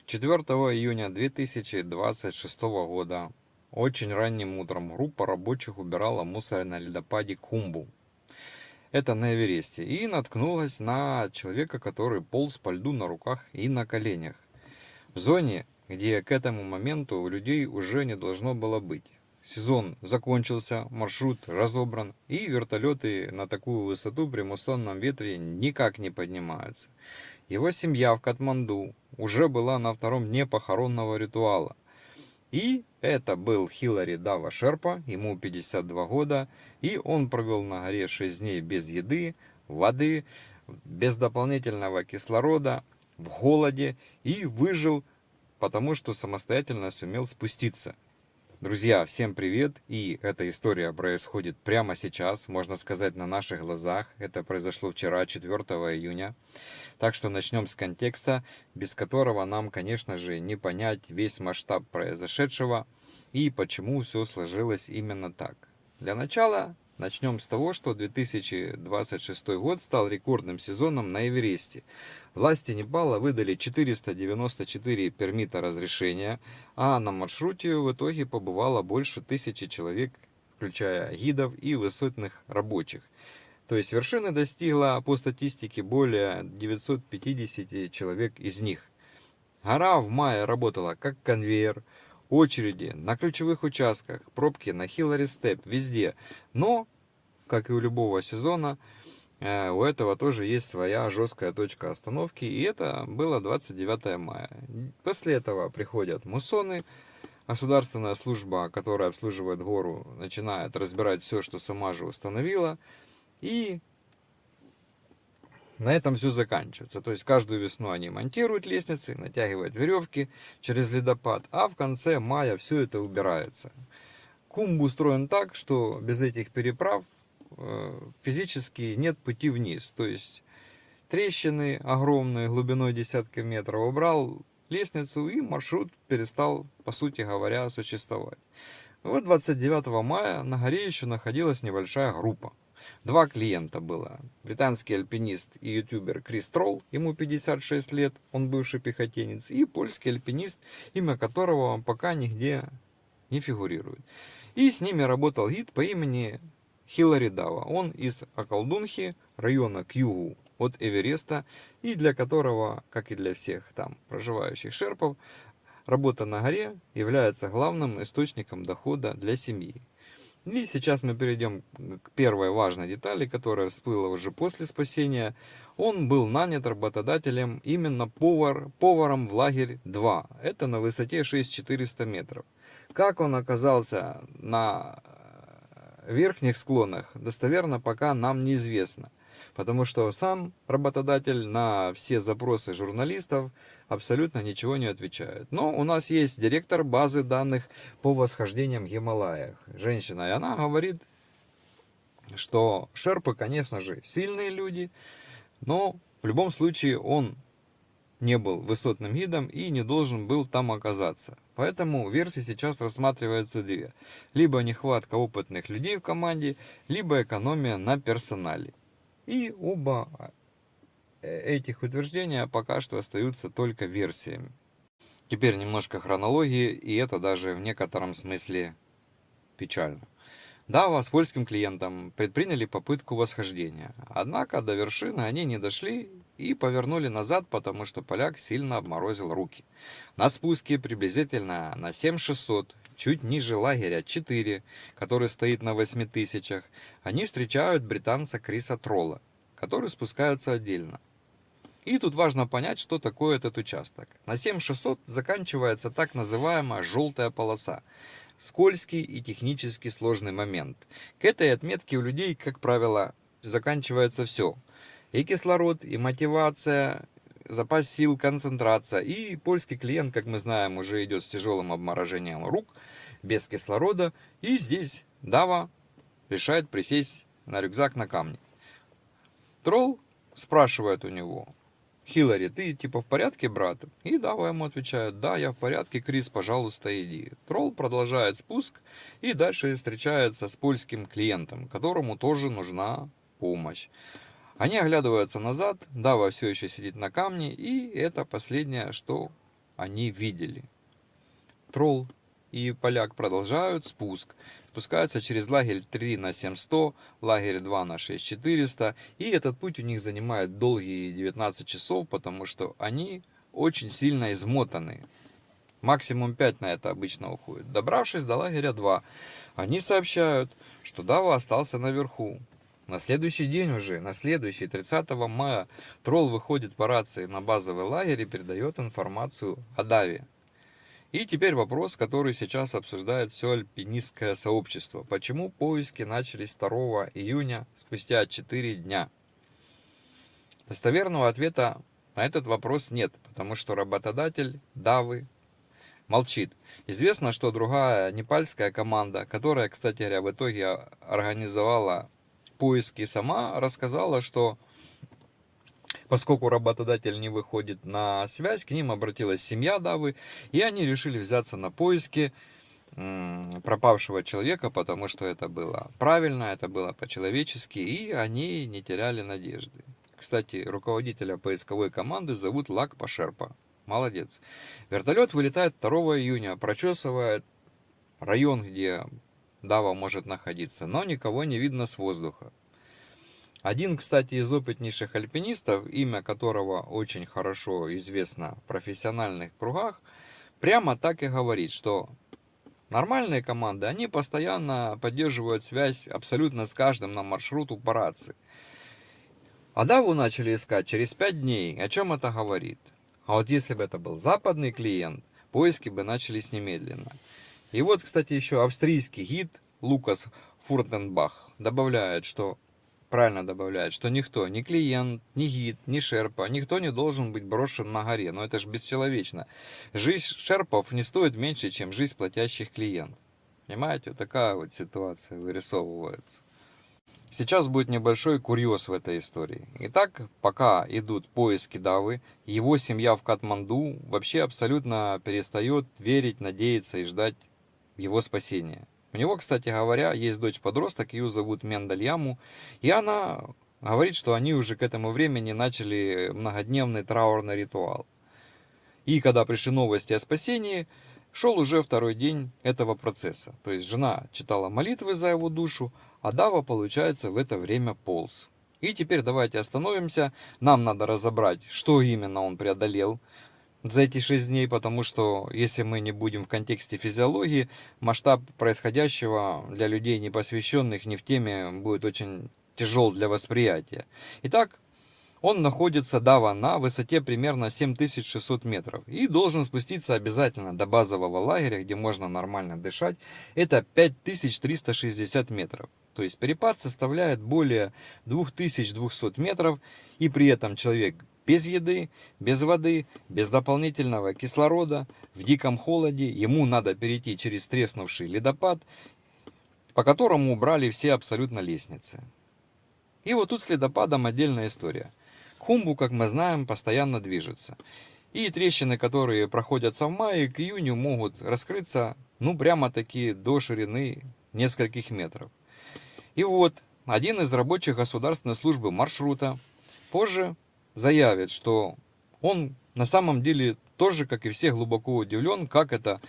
4 июня 2026 года очень ранним утром группа рабочих убирала мусор на ледопаде Кхумбу. Это на Эвересте. И наткнулась на человека, который полз по льду на руках и на коленях. В зоне, где к этому моменту у людей уже не должно было быть. Сезон закончился, маршрут разобран, и вертолеты на такую высоту при муссонном ветре никак не поднимаются. Его семья в Катманду уже была на втором дне похоронного ритуала. И это был Хилари Дава Шерпа, ему 52 года, и он провел на горе 6 дней без еды, воды, без дополнительного кислорода, в голоде и выжил, потому что самостоятельно сумел спуститься. Друзья, всем привет! И эта история происходит прямо сейчас, можно сказать, на наших глазах. Это произошло вчера, 4 июня. Так что начнем с контекста, без которого нам, конечно же, не понять весь масштаб произошедшего и почему все сложилось именно так. Для начала начнем с того, что 2026 год стал рекордным сезоном на Эвересте. Власти Непала выдали 494 пермита разрешения, а на маршруте в итоге побывало больше 1000 человек, включая гидов и высотных рабочих. То есть вершины достигла по статистике более 950 человек из них. Гора в мае работала как конвейер, очереди на ключевых участках, пробки на Хиллари Степ, везде. Но, как и у любого сезона, у этого тоже есть своя жесткая точка остановки, и это было 29 мая. После этого приходят муссоны, государственная служба, которая обслуживает гору, начинает разбирать все, что сама же установила, и на этом все заканчивается. То есть каждую весну они монтируют лестницы, натягивают веревки через ледопад, а в конце мая все это убирается. Кумб устроен так, что без этих переправ физически нет пути вниз. То есть трещины огромные, глубиной десятки метров, убрал лестницу, и маршрут перестал, по сути говоря, существовать. Вот 29 мая на горе еще находилась небольшая группа. Два клиента было. Британский альпинист и ютубер Крис Тролл, ему 56 лет, он бывший пехотинец, и польский альпинист, имя которого пока нигде не фигурирует. И с ними работал гид по имени Хилари Дава. Он из Акалдунхи, района к югу от Эвереста, и для которого, как и для всех там проживающих шерпов, работа на горе является главным источником дохода для семьи. И сейчас мы перейдем к первой важной детали, которая всплыла уже после спасения. Он был нанят работодателем именно поваром в лагерь 2. Это на высоте 6400 метров. Как он оказался на верхних склонах, достоверно пока нам неизвестно. Потому что сам работодатель на все запросы журналистов абсолютно ничего не отвечает. Но у нас есть директор базы данных по восхождениям в Гималаях. Женщина, и она говорит, что шерпы, конечно же, сильные люди, но в любом случае он не был высотным гидом и не должен был там оказаться. Поэтому версии сейчас рассматриваются две. Либо нехватка опытных людей в команде, либо экономия на персонале. И оба этих утверждения пока что остаются только версиями. Теперь немножко хронологии, и это даже в некотором смысле печально. Дава с польским клиентом предприняли попытку восхождения, однако до вершины они не дошли и повернули назад, потому что поляк сильно обморозил руки. На спуске приблизительно на 7600, чуть ниже лагеря 4, который стоит на 8000, они встречают британца Криса Тролла, который спускается отдельно. И тут важно понять, что такое этот участок. На 7600 заканчивается так называемая желтая полоса. Скользкий и технически сложный момент. К этой отметке у людей, как правило, заканчивается все. И кислород, и мотивация, запас сил, концентрация. И польский клиент, как мы знаем, уже идет с тяжелым обморожением рук, без кислорода. И здесь Дава решает присесть на рюкзак на камни. Тролл спрашивает у него: Хилари, ты типа в порядке, брат? И Дава ему отвечает: да, я в порядке, Крис, пожалуйста, иди. Тролл продолжает спуск и дальше встречается с польским клиентом, которому тоже нужна помощь. Они оглядываются назад, Дава все еще сидит на камне, и это последнее, что они видели. Тролл и поляк продолжают спуск. Спускаются через лагерь 3 на 7100, лагерь 2 на 6400. И этот путь у них занимает долгие 19 часов, потому что они очень сильно измотаны. Максимум 5 на это обычно уходит. Добравшись до лагеря 2, они сообщают, что Дава остался наверху. На следующий день уже, на следующий, 30 мая, тролл выходит по рации на базовый лагерь и передает информацию о Даве. И теперь вопрос, который сейчас обсуждает все альпинистское сообщество. Почему поиски начались 2 июня, спустя 4 дня? Достоверного ответа на этот вопрос нет, потому что работодатель Давы молчит. Известно, что другая непальская команда, которая, кстати говоря, в итоге организовала поиски сама, рассказала, что поскольку работодатель не выходит на связь, к ним обратилась семья Давы, и они решили взяться на поиски пропавшего человека, потому что это было правильно, это было по-человечески, и они не теряли надежды. Кстати, руководителя поисковой команды зовут Лакпа Шерпа. Молодец. Вертолет вылетает 2 июня, прочесывает район, где Дава может находиться, но никого не видно с воздуха. Один, кстати, из опытнейших альпинистов, имя которого очень хорошо известно в профессиональных кругах, прямо так и говорит, что нормальные команды, они постоянно поддерживают связь абсолютно с каждым на маршруту по рации. А Даву начали искать через 5 дней. О чем это говорит? А вот если бы это был западный клиент, поиски бы начались немедленно. И вот, кстати, еще австрийский гид Лукас Фуртенбах добавляет, что никто, ни клиент, ни гид, ни шерпа, никто не должен быть брошен на горе. Но это же бесчеловечно. Жизнь шерпов не стоит меньше, чем жизнь платящих клиентов. Понимаете, вот такая вот ситуация вырисовывается. Сейчас будет небольшой курьез в этой истории. Итак, пока идут поиски Давы, его семья в Катманду вообще абсолютно перестает верить, надеяться и ждать его спасения. У него, кстати говоря, есть дочь-подросток, ее зовут Мендальяму, и она говорит, что они уже к этому времени начали многодневный траурный ритуал. И когда пришли новости о спасении, шел уже 2-й день этого процесса. То есть жена читала молитвы за его душу, а Дава, получается, в это время полз. И теперь давайте остановимся. Нам надо разобрать, что именно он преодолел за эти 6 дней, потому что если мы не будем в контексте физиологии, масштаб происходящего для людей, не посвященных, не в теме, будет очень тяжел для восприятия. Итак, он находится, Дава, на высоте примерно 7600 метров и должен спуститься обязательно до базового лагеря, где можно нормально дышать. Это 5360 метров. То есть перепад составляет более 2200 метров, и при этом человек без еды, без воды, без дополнительного кислорода, в диком холоде, ему надо перейти через треснувший ледопад, по которому убрали все абсолютно лестницы. И вот тут с ледопадом отдельная история. Хумбу, как мы знаем, постоянно движется. И трещины, которые проходятся в мае, к июню могут раскрыться, прямо-таки до ширины нескольких метров. И вот один из рабочих государственной службы маршрута позже заявит, что он на самом деле тоже, как и все, глубоко удивлен, как это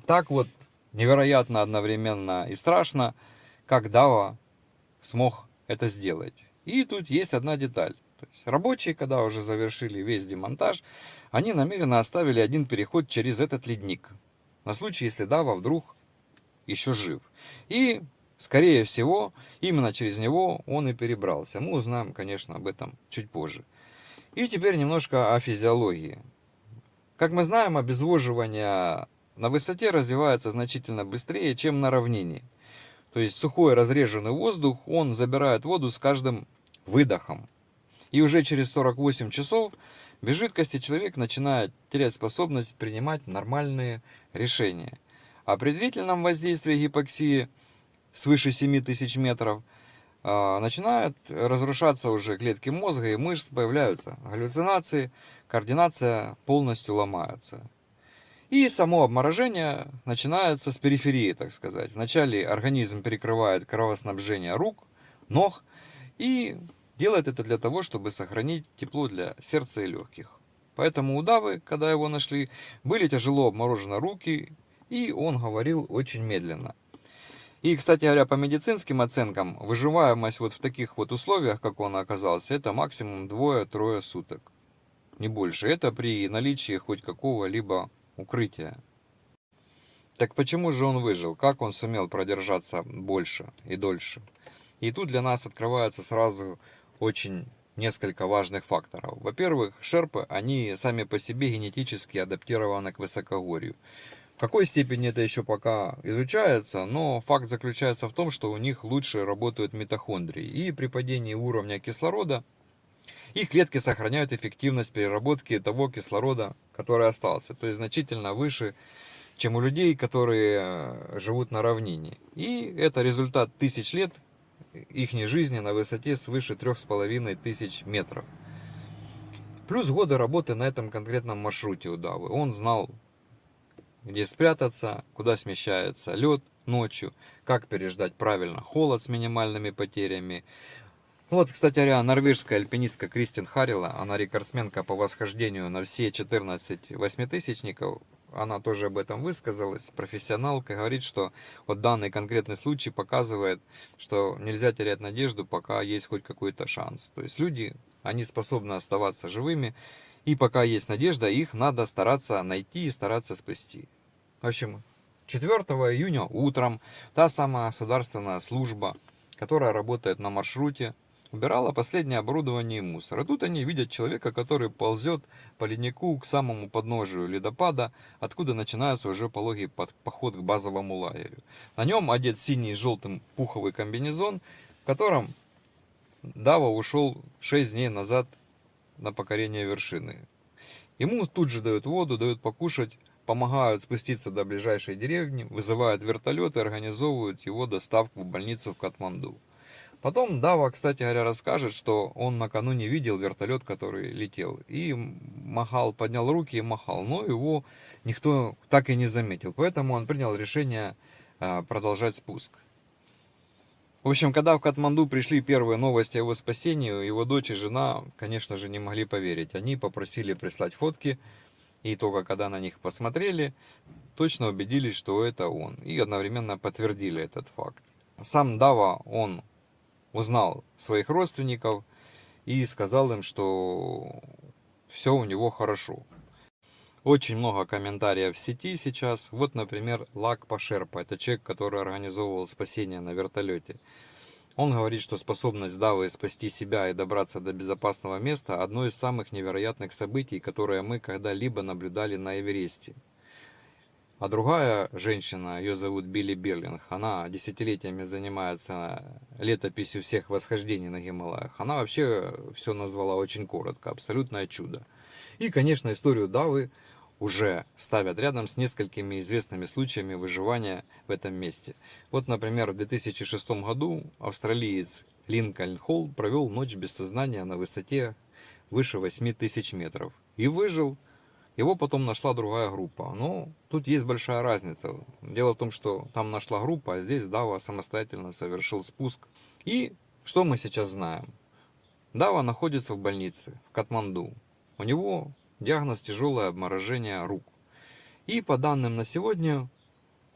так вот невероятно одновременно и страшно, как Дава смог это сделать. И тут есть одна деталь. То есть рабочие, когда уже завершили весь демонтаж, они намеренно оставили один переход через этот ледник, на случай, если Дава вдруг еще жив. И, скорее всего, именно через него он и перебрался. Мы узнаем, конечно, об этом чуть позже. И теперь немножко о физиологии. Как мы знаем, обезвоживание на высоте развивается значительно быстрее, чем на равнине. То есть сухой разреженный воздух, он забирает воду с каждым выдохом. И уже через 48 часов без жидкости человек начинает терять способность принимать нормальные решения. А при длительном воздействии гипоксии свыше 7000 метров начинают разрушаться уже клетки мозга и мышц, появляются галлюцинации, координация полностью ломается. И само обморожение начинается с периферии, так сказать. Вначале организм перекрывает кровоснабжение рук, ног и делает это для того, чтобы сохранить тепло для сердца и легких. Поэтому у Давы, когда его нашли, были тяжело обморожены руки, и он говорил очень медленно. И, кстати говоря, по медицинским оценкам, выживаемость вот в таких вот условиях, как он оказался, это максимум 2-3 суток. Не больше. Это при наличии хоть какого-либо укрытия. Так почему же он выжил? Как он сумел продержаться больше и дольше? И тут для нас открывается сразу очень несколько важных факторов. Во-первых, шерпы, они сами по себе генетически адаптированы к высокогорью. В какой степени это еще пока изучается, но факт заключается в том, что у них лучше работают митохондрии. И при падении уровня кислорода их клетки сохраняют эффективность переработки того кислорода, который остался. То есть значительно выше, чем у людей, которые живут на равнине. И это результат тысяч лет их жизни на высоте свыше 3500 метров. Плюс годы работы на этом конкретном маршруте у Давы. Он знал, где спрятаться, куда смещается лед ночью, как переждать правильно холод с минимальными потерями. Вот, кстати говоря, норвежская альпинистка Кристин Харила, она рекордсменка по восхождению на все 14 восьмитысячников, она тоже об этом высказалась, профессионалка, говорит, что вот данный конкретный случай показывает, что нельзя терять надежду, пока есть хоть какой-то шанс. То есть люди, они способны оставаться живыми, и пока есть надежда, их надо стараться найти и стараться спасти. В общем, 4 июня утром та самая государственная служба, которая работает на маршруте, убирала последнее оборудование и мусор. И тут они видят человека, который ползет по леднику к самому подножию ледопада, откуда начинается уже пологий поход к базовому лагерю. На нем одет синий с желтым пуховый комбинезон, в котором Дава ушел 6 дней назад на покорение вершины. Ему тут же дают воду, дают покушать, помогают спуститься до ближайшей деревни, вызывают вертолет и организовывают его доставку в больницу в Катманду. Потом Дава, кстати говоря, расскажет, что он накануне видел вертолет, который летел, и махал, поднял руки и махал, но его никто так и не заметил, поэтому он принял решение продолжать спуск. В общем, когда в Катманду пришли первые новости о его спасении, его дочь и жена, конечно же, не могли поверить. Они попросили прислать фотки, и только когда на них посмотрели, точно убедились, что это он, и одновременно подтвердили этот факт. Сам Дава, он узнал своих родственников и сказал им, что все у него хорошо. Очень много комментариев в сети сейчас. Вот, например, Лакпа Шерпа. Это человек, который организовывал спасение на вертолете. Он говорит, что способность Давы спасти себя и добраться до безопасного места – одно из самых невероятных событий, которые мы когда-либо наблюдали на Эвересте. А другая женщина, ее зовут Билли Берлинг, она десятилетиями занимается летописью всех восхождений на Гималаях. Она вообще все назвала очень коротко, абсолютное чудо. И, конечно, историю Давы уже ставят рядом с несколькими известными случаями выживания в этом месте. Вот, например, в 2006 году австралиец Линкольн Холл провел ночь без сознания на высоте выше 8000 метров. И выжил. Его потом нашла другая группа. Но тут есть большая разница. Дело в том, что там нашла группа, а здесь Дава самостоятельно совершил спуск. И что мы сейчас знаем? Дава находится в больнице в Катманду. У него диагноз тяжелое обморожение рук. И по данным на сегодня,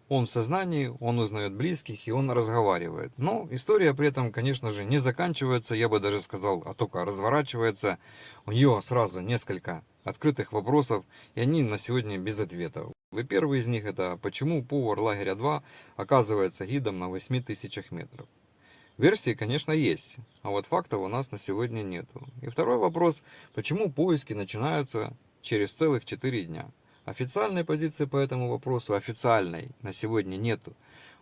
он в сознании, он узнает близких и он разговаривает. Но история при этом, конечно же, не заканчивается, я бы даже сказал, а только разворачивается. У нее сразу несколько открытых вопросов, и они на сегодня без ответов. И первый из них это, почему повар лагеря 2 оказывается гидом на 8000 метров. Версии, конечно, есть, а вот фактов у нас на сегодня нету. И второй вопрос, почему поиски начинаются через целых 4 дня. Официальной позиции по этому вопросу, официальной, на сегодня нету.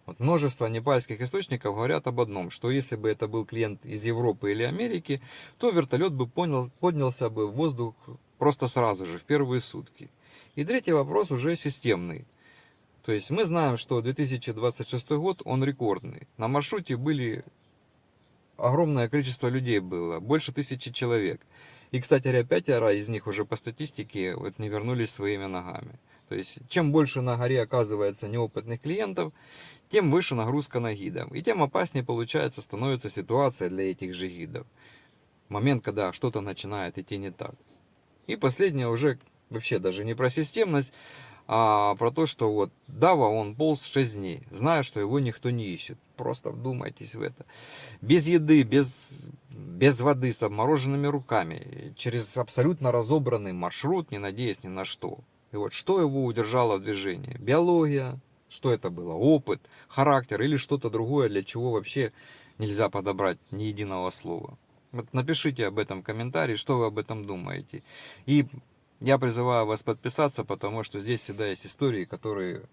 Вот множество непальских источников говорят об одном, что если бы это был клиент из Европы или Америки, то вертолет бы поднялся бы в воздух просто сразу же, в первые сутки. И третий вопрос уже системный. То есть мы знаем, что 2026 год, он рекордный. На маршруте были огромное количество людей было, больше 1000 человек. И, кстати говоря, 5 из них уже по статистике вот не вернулись своими ногами. То есть, чем больше на горе оказывается неопытных клиентов, тем выше нагрузка на гидов. И тем опаснее, получается, становится ситуация для этих же гидов. Момент, когда что-то начинает идти не так. И последнее уже вообще даже не про системность, а про то, что вот Дава, он полз 6 дней, зная, что его никто не ищет. Просто вдумайтесь в это. Без еды, без воды, с обмороженными руками, через абсолютно разобранный маршрут, не надеясь ни на что. И вот что его удержало в движении? Биология, что это было? Опыт, характер или что-то другое, для чего вообще нельзя подобрать ни единого слова. Вот напишите об этом в комментарии, что вы об этом думаете. И я призываю вас подписаться, потому что здесь всегда есть истории, которые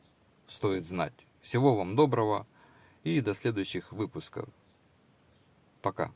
стоит знать. Всего вам доброго и до следующих выпусков. Пока.